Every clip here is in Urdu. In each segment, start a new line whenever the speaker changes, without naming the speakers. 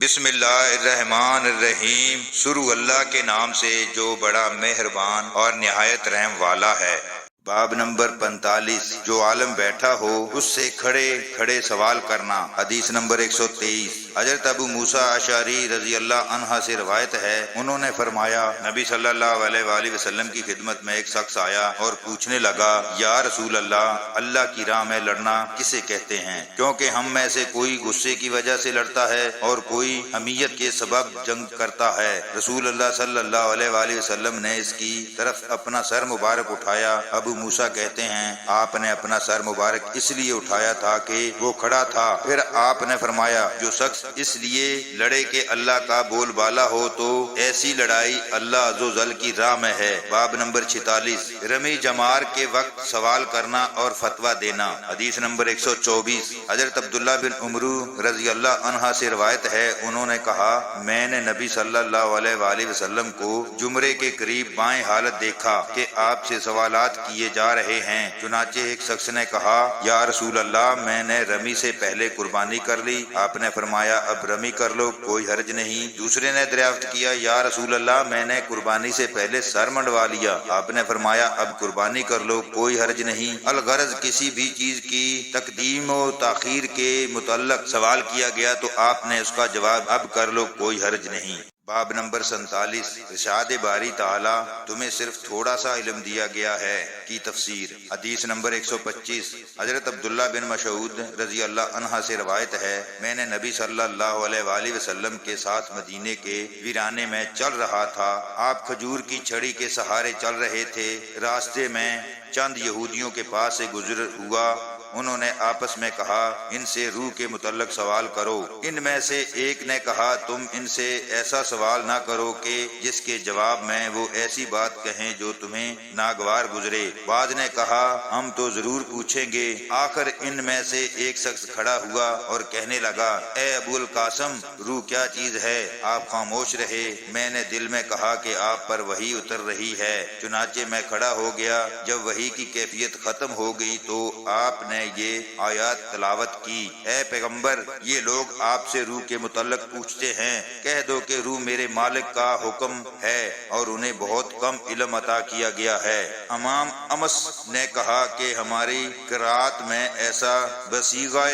بسم اللہ الرحمن الرحیم، شروع اللہ کے نام سے جو بڑا مہربان اور نہایت رحم والا ہے۔ باب نمبر 45، جو عالم بیٹھا ہو اس سے کھڑے کھڑے سوال کرنا۔ حدیث نمبر 123، حضرت ابو موسیٰ اشعری رضی اللہ عنہ سے روایت ہے، انہوں نے فرمایا نبی صلی اللہ علیہ وآلہ وسلم کی خدمت میں ایک شخص آیا اور پوچھنے لگا، یا رسول اللہ کی راہ میں لڑنا کسے کہتے ہیں؟ کیونکہ ہم میں سے کوئی غصے کی وجہ سے لڑتا ہے اور کوئی حمیت کے سبب جنگ کرتا ہے۔ رسول اللہ صلی اللہ علیہ وآلہ وسلم نے اس کی طرف اپنا سر مبارک اٹھایا۔ ابو موسیٰ کہتے ہیں آپ نے اپنا سر مبارک اس لیے اٹھایا تھا کہ وہ کھڑا تھا۔ پھر آپ نے فرمایا، جو شخص اس لیے لڑے کہ اللہ کا بول بالا ہو تو ایسی لڑائی اللہ عز و جل کی راہ میں ہے۔ باب نمبر 46، رمی جمار کے وقت سوال کرنا اور فتویٰ دینا۔ حدیث نمبر 124، حضرت عبداللہ بن عمرو رضی اللہ عنہ سے روایت ہے، انہوں نے کہا میں نے نبی صلی اللہ علیہ وآلہ وسلم کو جمرے کے قریب بائیں حالت دیکھا کہ آپ سے سوالات کیے جا رہے ہیں۔ چنانچہ ایک شخص نے کہا، یا رسول اللہ میں نے رمی سے پہلے قربانی کر لی۔ آپ نے فرمایا اب رمی کر لو، کوئی حرج نہیں۔ دوسرے نے دریافت کیا، یا رسول اللہ میں نے قربانی سے پہلے سر منڈوا لیا۔ آپ نے فرمایا اب قربانی کر لو، کوئی حرج نہیں۔ الغرض کسی بھی چیز کی تقدیم و تاخیر کے متعلق سوال کیا گیا تو آپ نے اس کا جواب اب کر لو، کوئی حرج نہیں۔ باب نمبر 47، ارشاد باری تعالی تمہیں صرف تھوڑا سا علم دیا گیا ہے کی تفسیر۔ حدیث نمبر 125، حضرت عبداللہ بن مسعود رضی اللہ عنہ سے روایت ہے، میں نے نبی صلی اللہ علیہ وآلہ وسلم کے ساتھ مدینے کے ویرانے میں چل رہا تھا۔ آپ کھجور کی چھڑی کے سہارے چل رہے تھے۔ راستے میں چند یہودیوں کے پاس سے گزر ہوا۔ انہوں نے آپس میں کہا، ان سے روح کے متعلق سوال کرو۔ ان میں سے ایک نے کہا، تم ان سے ایسا سوال نہ کرو کہ جس کے جواب میں وہ ایسی بات کہیں جو تمہیں ناگوار گزرے۔ بعض نے کہا، ہم تو ضرور پوچھیں گے۔ آخر ان میں سے ایک شخص کھڑا ہوا اور کہنے لگا، اے ابو القاسم، روح کیا چیز ہے؟ آپ خاموش رہے۔ میں نے دل میں کہا کہ آپ پر وحی اتر رہی ہے، چنانچہ میں کھڑا ہو گیا۔ جب وحی کی کیفیت ختم ہو گئی تو آپ نے یہ آیات تلاوت کی، اے پیغمبر یہ لوگ آپ سے روح کے متعلق پوچھتے ہیں، کہہ دو کہ روح میرے مالک کا حکم ہے اور انہیں بہت کم علم عطا کیا گیا ہے۔ امام امس نے کہا کہ ہماری قرات میں ایسا بصیغہ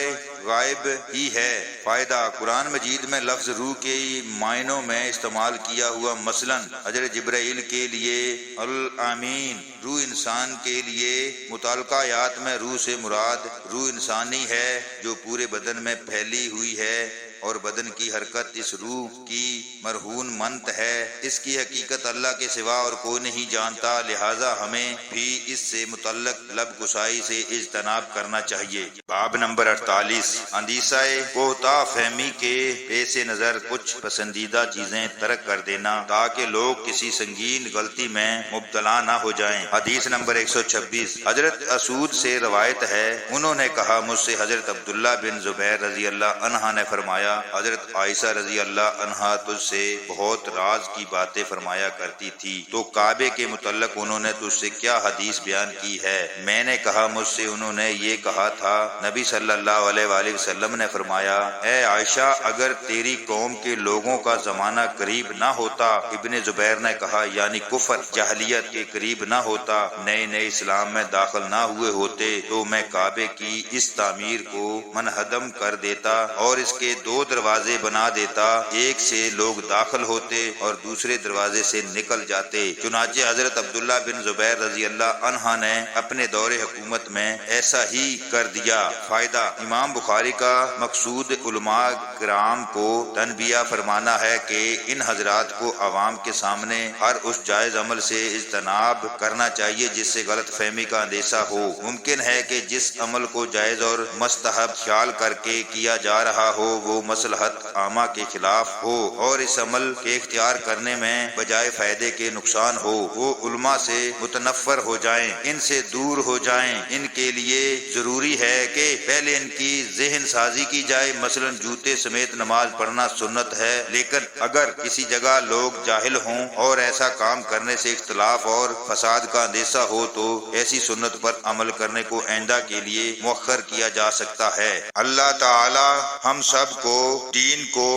غائب ہی ہے۔ فائدہ، قرآن مجید میں لفظ روح کے معنوں میں استعمال کیا ہوا، مثلا حضرت جبرائیل کے لیے الامین روح انسان کے لیے۔ متعلقہ آیات میں روح سے مراد روح انسانی ہے جو پورے بدن میں پھیلی ہوئی ہے اور بدن کی حرکت اس روح کی مرہون منت ہے۔ اس کی حقیقت اللہ کے سوا اور کوئی نہیں جانتا، لہذا ہمیں بھی اس سے متعلق لب گشائی سے اجتناب کرنا چاہیے۔ باب نمبر 48، اندیشہ کوتا فہمی کے پیش نظر کچھ پسندیدہ چیزیں ترک کر دینا تاکہ لوگ کسی سنگین غلطی میں مبتلا نہ ہو جائیں۔ حدیث نمبر 126، حضرت اسود سے روایت ہے، انہوں نے کہا مجھ سے حضرت عبداللہ بن زبیر رضی اللہ عنہ نے فرمایا، حضرت عائشہ رضی اللہ عنہا تجھ سے بہت راز کی باتیں فرمایا کرتی تھی، تو کعبے کے متعلق انہوں نے تجھ سے کیا حدیث بیان کی ہے؟ میں نے کہا مجھ سے انہوں نے یہ کہا تھا۔ نبی صلی اللہ علیہ وآلہ وسلم نے فرمایا، اے عائشہ اگر تیری قوم کے لوگوں کا زمانہ قریب نہ ہوتا، ابن زبیر نے کہا یعنی کفر جاہلیت کے قریب نہ ہوتا، نئے نئے اسلام میں داخل نہ ہوئے ہوتے، تو میں کعبے کی اس تعمیر کو منہدم کر دیتا اور اس کے دو دروازے بنا دیتا، ایک سے لوگ داخل ہوتے اور دوسرے دروازے سے نکل جاتے۔ چنانچہ حضرت عبداللہ بن زبیر رضی اللہ عنہ نے اپنے دور حکومت میں ایسا ہی کر دیا۔ فائدہ، امام بخاری کا مقصود علماء کرام کو تنبیہ فرمانا ہے کہ ان حضرات کو عوام کے سامنے ہر اس جائز عمل سے اجتناب کرنا چاہیے جس سے غلط فہمی کا اندیشہ ہو۔ ممکن ہے کہ جس عمل کو جائز اور مستحب خیال کر کے کیا جا رہا ہو وہ مصلحت عامہ کے خلاف ہو اور اس عمل کے اختیار کرنے میں بجائے فائدے کے نقصان ہو۔ وہ علماء سے متنفر ہو جائیں، ان سے دور ہو جائیں۔ ان کے لیے ضروری ہے کہ پہلے ان کی ذہن سازی کی جائے، مثلا جوتے سمیت نماز پڑھنا سنت ہے، لیکن اگر کسی جگہ لوگ جاہل ہوں اور ایسا کام کرنے سے اختلاف اور فساد کا اندیشہ ہو تو ایسی سنت پر عمل کرنے کو آئندہ کے لیے مؤخر کیا جا سکتا ہے۔ اللہ تعالی ہم سب کو کو دین کو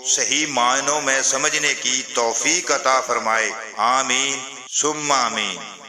صحیح معنوں میں سمجھنے کی توفیق عطا فرمائے، آمین ثم آمین۔